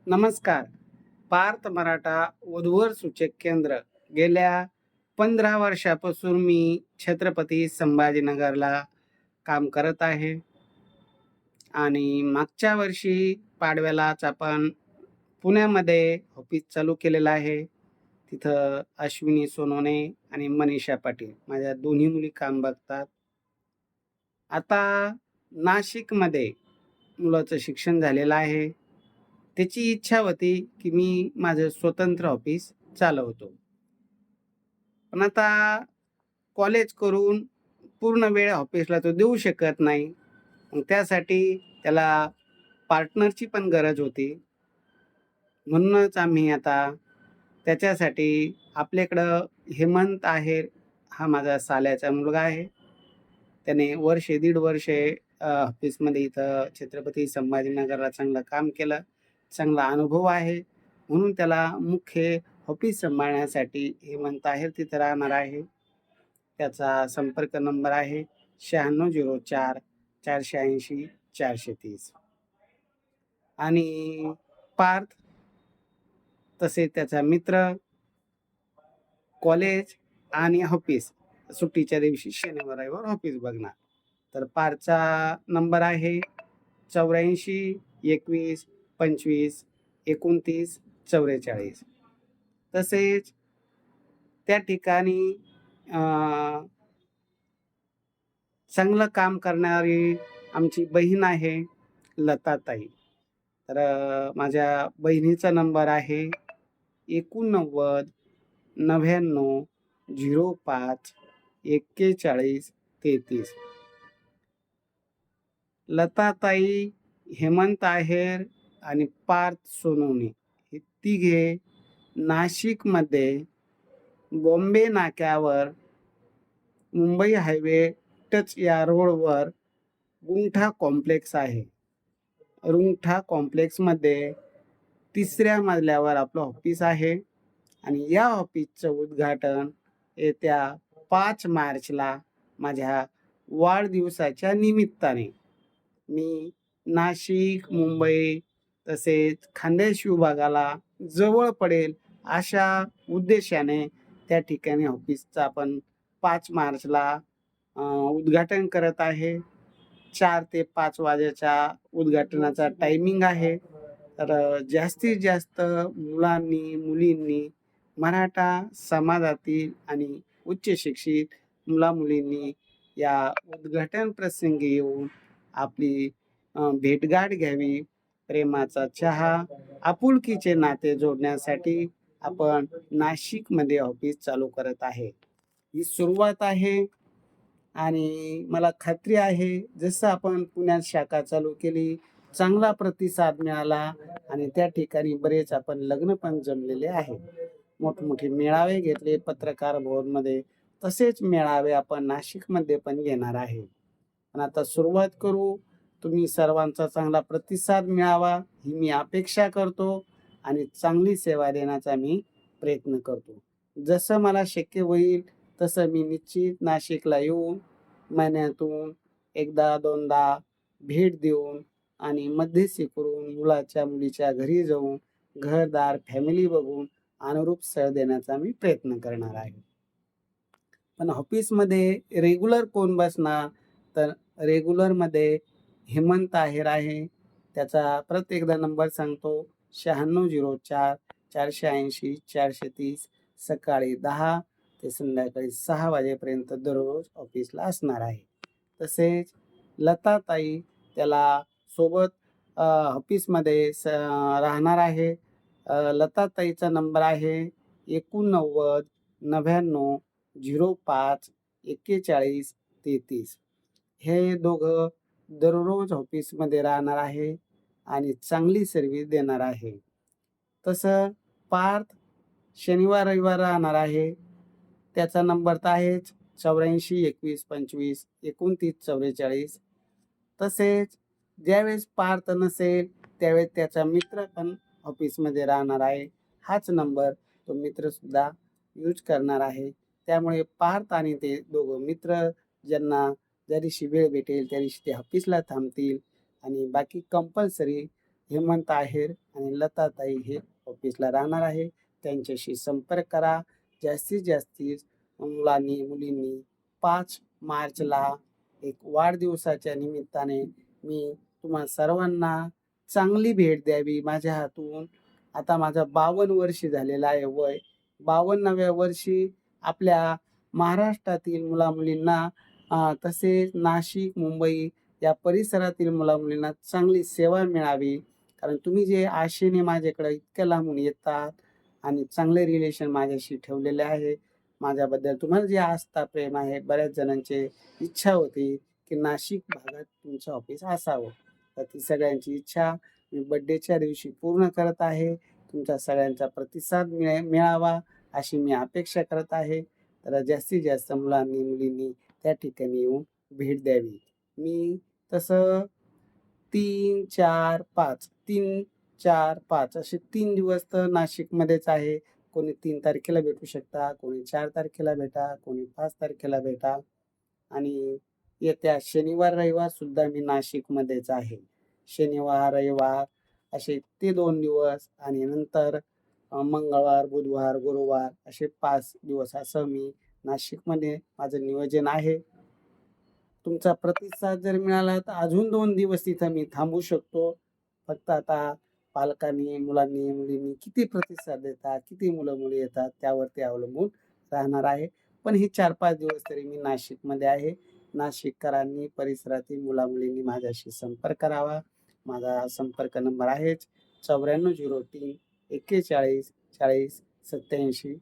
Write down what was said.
नमस्कार. पार्थ मराठा वधूवर सूचक केंद्र गेल्या 15 वर्षापासून मी छत्रपती संभाजीनगरला काम करत आहे आणि मागच्या वर्षी पाडव्यालाच आपण पुण्यामध्ये ऑफिस चालू केलेलं आहे. तिथं अश्विनी सोनवणे आणि मनीषा पाटील माझ्या दोन्ही मुली काम बघतात. आता नाशिकमध्ये मुलाचं शिक्षण झालेलं आहे. त्याची इच्छा होती की मी माझं स्वतंत्र ऑफिस चालवतो. पण आता कॉलेज करून पूर्ण वेळ ऑफिसला तो देऊ शकत नाही. मग त्यासाठी त्याला पार्टनरची पण गरज होती. म्हणूनच आम्ही आता त्याच्यासाठी आपल्याकडं हेमंत आहेर हा माझा साल्याचा मुलगा आहे. त्याने वर्ष दीड वर्षे ऑफिसमध्ये इथं छत्रपती संभाजीनगरला चांगलं काम केलं. चांगला अनुभव आहे. म्हणून त्याला मुख्य ऑफिस सांभाळण्यासाठी हेमंत आहेर तिथं राहणार आहे. त्याचा संपर्क नंबर आहे 9604 480 430 आणि पार्थ तसेच त्याचा मित्र कॉलेज आणि ऑफिस सुट्टीच्या दिवशी शनिवार रविवार ऑफिस बघणार. तर पारचा नंबर आहे 84 21 25 29 44. तसेच त्या ठिकाणी चांगलं काम करणारी आमची बहीण आहे लताताई. तर माझ्या बहिणीचा नंबर आहे 89 99 05 41 33. लताताई, हेमंत आहेर आणि पार्थ सोनवणे हे तिघे नाशिकमध्ये बॉम्बे नाक्यावर मुंबई हायवे टच या रोडवर गुंठा कॉम्प्लेक्स आहे. रुंगठा कॉम्प्लेक्समध्ये 3ऱ्या मजल्यावर आपलं ऑफिस आहे आणि या ऑफिसचं उद्घाटन येत्या 5 मार्चला माझ्या वाढदिवसाच्या निमित्ताने मी नाशिक, मुंबई तसेच खान्देश विभागाला जवळ पडेल अशा उद्देशाने त्या ठिकाणी ऑफिसचं आपण 5 मार्चला उद्घाटन करत आहे. 4 ते 5 वाजेच्या उद्घाटनाचा टायमिंग आहे. तर जास्तीत जास्त मुलांनी, मुलींनी, मराठा समाजातील आणि उच्च शिक्षित मुला-मुलींनी या उद्घाटन प्रसंगी येऊन आपली भेटगाठ घ्यावी. प्रेमाचा चहा, आपुलकीचे नाते जोडण्यासाठी आपण नाशिकमध्ये ऑफिस चालू करत आहे. ही सुरुवात आहे आणि मला खात्री आहे जसं आपण पुण्यात शाखा चालू केली, चांगला प्रतिसाद मिळाला आणि त्या ठिकाणी बरेच आपण लग्न पण जमलेले आहे. मोठमोठे मेळावे घेतले पत्रकार भवनमध्ये, तसेच मेळावे आपण नाशिकमध्ये पण घेणार आहे. पण आता सुरुवात करू. तुम्ही सर्वांचा चांगला प्रतिसाद मिळावा ही मी अपेक्षा करतो आणि चांगली सेवा देण्याचा मी प्रयत्न करतो. जसं मला शक्य होईल तसं मी निश्चित नाशिकला येऊन महिन्यातून एकदा दोनदा भेट देऊन आणि मध्यस्थी करून मुलाच्या मुलीच्या घरी जाऊन घरदार फॅमिली बघून अनुरूप स्थळ देण्याचा मी प्रयत्न करणार आहे. पण ऑफिसमध्ये रेग्युलर कोण बसणार? तर रेग्युलरमध्ये हेमंत आहेर आहे. त्याचा परत एकदा नंबर सांगतो 9604 480 430. सकाळी 10 ते संध्याकाळी 6 वाजेपर्यंत दररोज ऑफिसला असणार आहे. तसेच लताताई त्याला सोबत ऑफिसमध्ये राहणार आहे. लताताईचा नंबर आहे 89 99 05 41 33. हे दोघं दररोज ऑफिसमध्ये राहणार आहे आणि चांगली सर्व्हिस देणार आहे. तसं पार्थ शनिवार रविवार राहणार आहे. त्याचा नंबर तर आहेच 84 21 25 29 44. तसेच ज्यावेळेस पार्थ नसेल त्यावेळेस त्याचा मित्र पण ऑफिसमध्ये राहणार आहे. हाच नंबर तो मित्रसुद्धा यूज करणार आहे. त्यामुळे पार्थ आणि ते दोघं मित्र ज्यांना ज्या दिवशी वेळ भेटेल त्या दिवशी ते ऑफिसला थांबतील आणि बाकी कंपल्सरी हेमंत आहेर आणि लताताई हे ऑफिसला राहणार आहे. त्यांच्याशी संपर्क करा. जास्तीत जास्त मुलांनी मुलींनी 5 मार्चला एक वाढदिवसाच्या निमित्ताने मी तुम्हा सर्वांना चांगली भेट द्यावी माझ्या हातून. आता माझं 52 वर्षी झालेलं आहे वय. 52व्या वर्षी आपल्या महाराष्ट्रातील मुला-मुलींना तसेच नाशिक, मुंबई या परिसरातील मुला-मुलींना चांगली सेवा मिळावी. कारण तुम्ही जे आशेने माझ्याकडे इतक्या लांबून येतात आणि चांगले रिलेशन माझ्याशी ठेवलेले आहे. माझ्याबद्दल तुम्हाला जे आस्था, प्रेम आहे. बऱ्याच जणांची इच्छा होती, की नाशिक भागात तुमचं ऑफिस असावं. तर ती सगळ्यांची इच्छा मी बर्थडेच्या दिवशी पूर्ण करत आहे. तुमच्या सगळ्यांचा प्रतिसाद मिळावा अशी मी अपेक्षा करत आहे. तर जास्तीत जास्त मुलांनी, मुलींनी त्या ठिकाणी येऊन भेट द्यावी. मी तसं 3, 4, 5 3, 4, 5 असे 3 दिवस तर नाशिकमध्येच आहे. कोणी 3 तारखेला भेटू शकता, कोणी 4 तारखेला भेटा, कोणी 5 तारखेला भेटा आणि येत्या शनिवार, रविवार सुद्धा मी नाशिकमध्येच आहे. शनिवार, रविवार असे ते 2 दिवस आणि नंतर मंगळवार, बुधवार, गुरुवार असे 5 दिवस असं मी नाशिकमध्ये माझं नियोजन आहे. तुमचा प्रतिसाद जर मिळाला तर अजून 2 दिवस तिथं मी थांबू शकतो. फक्त आता पालकांनी, मुलांनी, मुलींनी किती प्रतिसाद देतात, किती मुलं-मुली येतात त्यावरती अवलंबून राहणार आहे. पण हे 4-5 दिवस तरी मी नाशिकमध्ये आहे. नाशिककरांनी, परिसरातील मुला-मुलींनी माझ्याशी संपर्क करावा. माझा संपर्क नंबर आहेच 9403 41 40 87.